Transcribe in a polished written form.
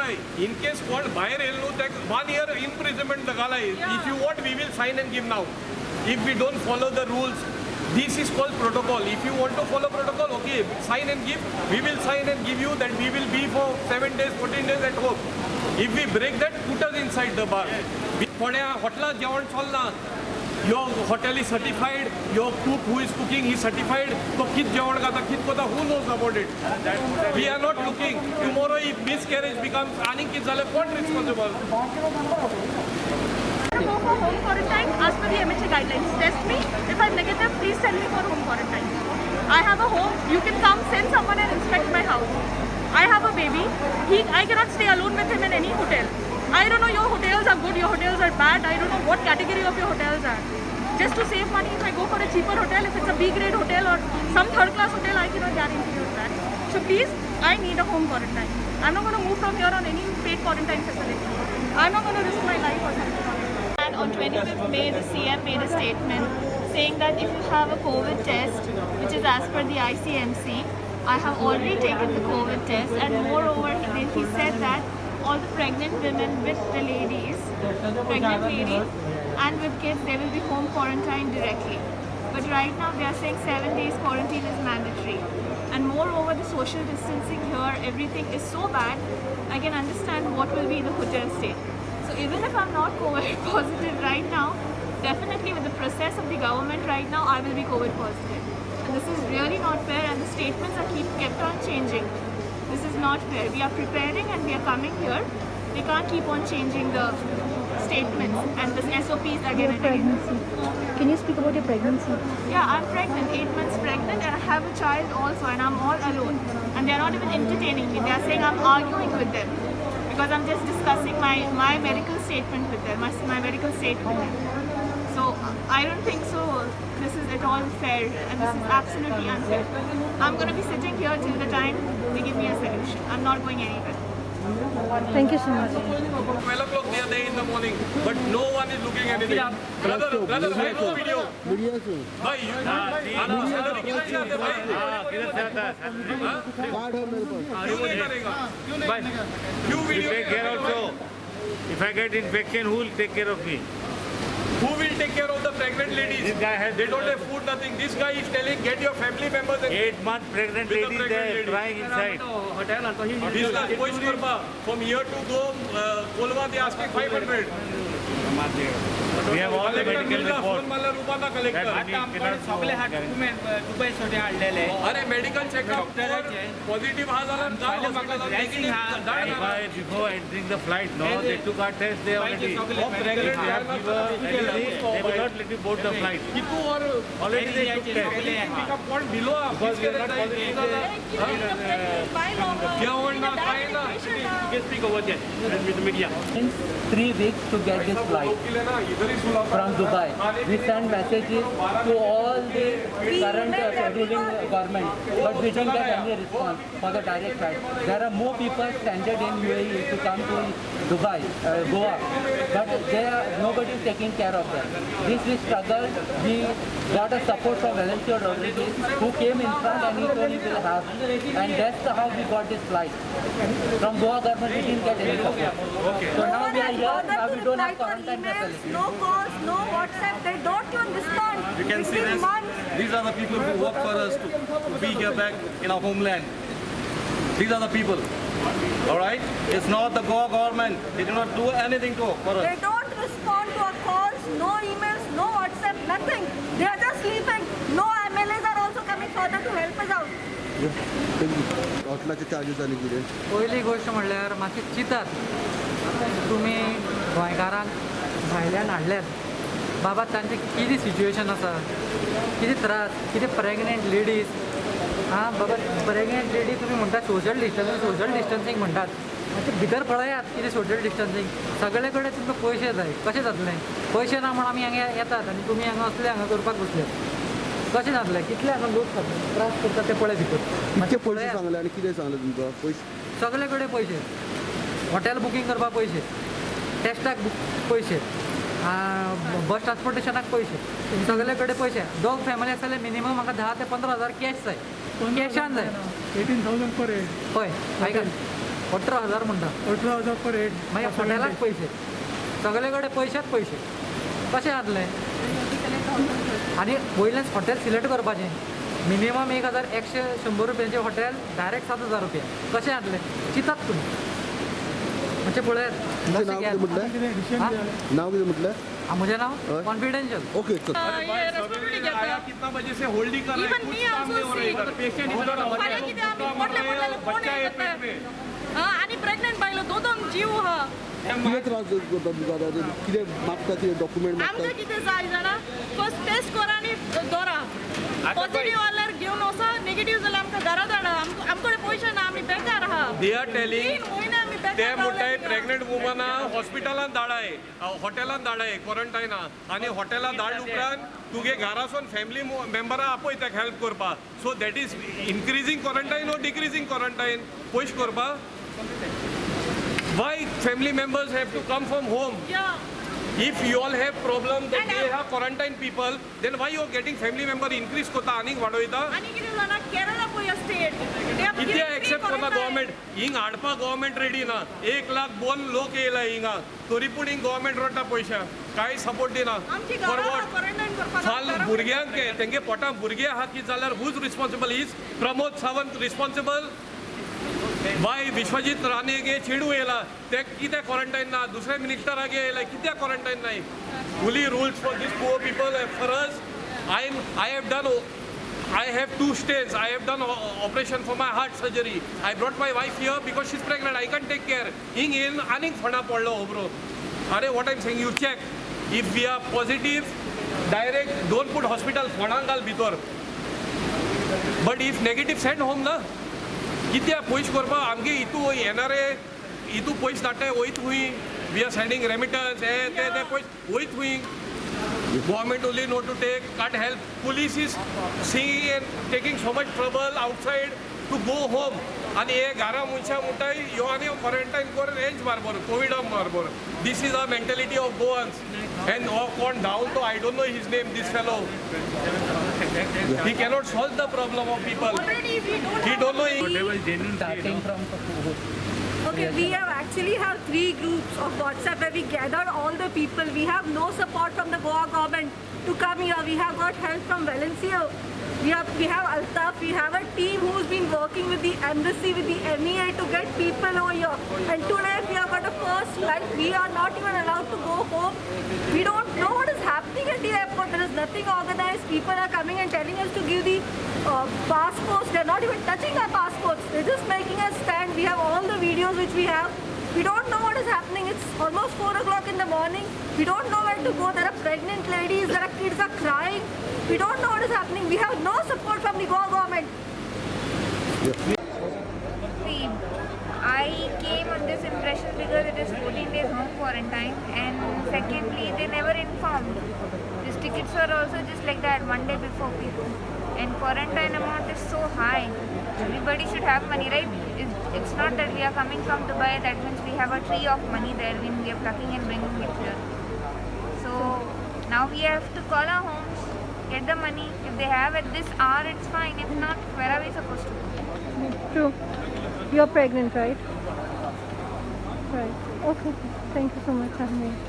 हय in case कोण भायर येयलो न्हू ताका 1 year imprisonment घालाय. If you want we will sign and give now. If we don't follow the rules, this is called protocol. If you want to follow protocol, okay, sign and give. We will sign and give you that we will be for 7 days, 14 days at home. If we break that, put us inside the bar. थोड्या हॉटेलात जेवण चलना. Your hotel is certified, your cook who is cooking is certified. तो कित जेवण खाता, कित कोता, who knows about it? We are not looking. Tomorrow if miscarriage becomes, आणि कित झालं, कोण responsible? Go for home quarantine as per the MHA guidelines. Test me. If I'm negative, please send me for home quarantine. I have a home. You can come, send someone and inspect my house. I have a baby. I cannot stay alone with him in any hotel. I don't know your hotels are good, your hotels are bad. I don't know what category of your hotels are. Just to save money, if I go for a cheaper hotel, if it's a B grade hotel or some third class hotel, I cannot guarantee you that. So please, I need a home quarantine. I'm not going to move from here on any paid quarantine facility. I'm not going to risk my life or something. And on 25th May, the CM made a statement saying that if you have a COVID test, which is as per the ICMC, I have already taken the COVID test, and moreover, he said that all the pregnant women with the ladies, pregnant ladies, and with kids, they will be home quarantined directly. But right now, they are saying 7 days quarantine is mandatory. And moreover, the social distancing here, everything is so bad. I can understand what will be the hotel stay. So even if I'm not COVID positive right now, definitely with the process of the government right now, I will be COVID positive. And this is really not fair, and the statements are kept on changing. This is not fair. We are preparing and we are coming here. They can't keep on changing the statements and the SOPs again and again. Can you speak about your pregnancy? Yeah, I'm pregnant, 8 months pregnant, and I have a child also, and I'm all alone. And they're not even entertaining me. They're saying I'm arguing with them because I'm just discussing my medical statement with them, my medical statement. So I don't think so. This is at all fair, and this is absolutely unfair. I'm going to be sitting here till the time they give me a solution. I'm not going anywhere. Thank you so much. 12 o'clock they are there in the morning, but no one is looking at anything. Brother, I know video. भाई, आपको salary कितना चाहते हैं भाई? किधर से आता है? कार्ड है मेरे पास। क्यों नहीं करेगा? क्यों video Take care also. If I get infection, who will take care of me? Who will take care of the pregnant ladies? This guy has. They don't have food, nothing. This guy is telling, get your family members and 8-month pregnant With the lady pregnant there lady. crying inside. business. Voice Karma. From here to go, Kolwa, they asking 500. We have all the medical reports. Phone मला रुपयाला collector. सगळे हा document Dubai साठी आणलेले अरे medical checkup positive हा झाला Before entering the flight, no, they took our test. They already. Pregnant They will not let you board the flight. कितू और Already they took test. Pickup point दिलो जेवण ना काय ना in 3 weeks to get this flight from Dubai. We send messages to all the current scheduling government, but we didn't get any response for the direct flight. There are more people stranded in UAE to come to Dubai, Goa, but nobody is taking care of them. This we struggled. We got a support from volunteer authorities who came in front and he told he will have, and that's how we got this flight. From Goa government we didn't get any support. So now we are here. Now we don't have quarantine facility. No calls, no WhatsApp. They don't even respond. You can It's see been this. months. These are the people who work for us to be here back in our homeland. These are the people. All right? It's not the Goa government. They do not do anything for They us. don't respond to our calls, no emails, no WhatsApp, nothing. They are just sleeping. No MLAs are also coming further to help us out. हॉटेलाचे charges आनी कितें? पहिली गोष्ट म्हणल्यार मातशी चिंतात तुमी गोंयकारांक भायल्यान हाडल्यात बाबा तांचें कितें सिच्युएशन आसा कितें त्रास कितें प्रेग्नेंट लेडीज बाबा प्रेग्नेंट लेडी तुमी म्हणटा सोशल डिस्टन्सींग म्हणटात मातशें भितर पळयात कितें सोशल डिस्टन्सींग सगळे कडेन तुमकां पयशे जाय कशें जातलें पयशे ना म्हण आमी हांगा येतात आनी तुमी हांगा असले हांगा करपाक बसले कशें जातलें कितले हांगा लोक त्रास करता ते पळय भितर कितके पयशे सांगले आनी कितें सांगलें तुमकां? पयशे सगळे कडेन पयशे हॉटेल बुकींग करपाक पयशे टेस्टाक पयशे बस ट्रान्सपोर्टेशनाक पयशे सगळे कडेन पयशे दोग फॅमिली आसले मिनिमम म्हाका 10,000 ते 15,000 कॅश जाय कॅशान जाय 18,000 पर हय आयका 18,000 म्हणटा 18,000 पर हेड मागीर हॉटेलाक पयशे सगळे कडेन पयशेच पयशे कशें जातलें आनी वयल्यान हॉटेल सिलेक्ट करपाचें मिनिमम 1,100 रुपयांचें हॉटेल डायरेक्ट 7,000 रुपया कशें जातलें चिंतात तुमी म्हणजे पळयात तुमचें नाव कितें म्हटलें नाव कितें म्हटलें म्हजें नाव कॉन्फिडेन्शियल ओके चल भाई, सवेरे आया कितना बजे से होल्डिंग कर रहा है, Even कुछ me काम also नहीं हो रहा है see. इधर। पेशेंट इधर फाल्यां मर कितें आमी मोठले रहे मोठले हो, कोण बच्चा हें है पेट करता? में। आनी प्रेग्नंट बायलो दोन जीव हा कितें त्रास करता तुका आतां कितें मागता कितें डॉक्युमेंट आमकां मागता कितें जाय जाणा फर्स्ट टेस्ट करा आनी दवरा पॉझिटिव्ह जाल्यार घेवन वचा नेगेटिव्ह जाल्यार आमकां घरा धाडा आमकडे पयशे ना आमी बेकार आहा They are telling 3 म्हयने आमी ते बेकार म्हणटाय रावले. प्रेग्नंट वुमना हॉस्पिटलान धाडाय हॉटेलान धाडाय क्वॉरंटायना आनी हॉटेलान धाड उपरांत तुगे घरासून फॅमिली मेंबरां आपय ताका हेल्प करपा so that is increasing quarantine और डिक्रिजींग क्वॉरंटायन पयश करपा why family members have to come from home Yeah. If you all have problem that And they have quarantine people, then why you are getting family member increase कोता आनीक वाडोयता? आनी कितें जाणा केरळा पळय state कित्या accept करना गव्हर्मेंट हिंग हाडपा गव्हर्मेंट रेडी ना 1,02,000 लोक येयला हिंगा तरी पूण हिंग गव्हर्मेंट रोडटा पयशा कांय सपोर्ट दिना आमची फॉर घरा वॉट क्वॉरंटायन करपाक फाल भुरग्यांक तेंगे पोटां भुरगे आहा कितें जाल्यार who's responsible is Pramod Sawant responsible by Vishwajit राणेगे चेडू येयला ते कित्याक क्वॉरंटायन ना दुसऱ्या मिनिस्टरागे येयला कित्याक क्वॉरंटायन नाय only rules for these poor people for us I have 2 stays. I have done operation for my heart surgery. I brought my wife here because she's pregnant. I can't take care. Hing in aning fana podlo bro. Are what I'm saying you check. If we are positive, direct don't put hospital fonangal bitor. But if negative send home na. कित्या पयश करपा आमगे हितू येणारे हितू पयश धाडटाय वयत हुंय वी आर सेंडिंग रेमिटन्स हे ते पयश वयत हुंय government only know to take can't help police is seeing and taking so much trouble outside to go home आनी हे घरा मनशां म्हणटाय यो आनी क्वॉरंटायन कर रेंज मारबर कोविडा मारबर this is a mentality of Goans and कोण डावन तो I don't know his name this fellow he cannot solve the problem of people Already we don't he have don't know Whatever is genuine, starting from Okay, we have actually have 3 groups of WhatsApp where we gathered all the people. We have no support from the Goa government to come here. We have got help from Valencia. We have Altaf. We have a team who's been working with the embassy, with the MEA to get people over here. And today we have got a first flight. We are not even allowed to go home. We don't know what is happening at the airport. There is nothing organized. People are coming and telling us to give the passports. They're not even touching our passports. They're just making us stand. We have all the videos which we have. We don't know what is happening. It's almost 4 o'clock in the morning. We don't know where to go. There are pregnant ladies. There are kids are crying. We don't know what is happening. We have no support from the Goa government. See, I came on this impression because it is 14 days home quarantine, and secondly, they never informed. These tickets were also just like that, one day before people. And quarantine amount is so high. Everybody should have money, right? It's not that we are coming from Dubai, that means we have a tree of money there when we are plucking and bringing it here. So now we have to call our homes, get the money. If they have at this hour, it's fine. If not, where are we supposed to go? True. You're pregnant, right? Right. Okay. Thank you so much, Armin.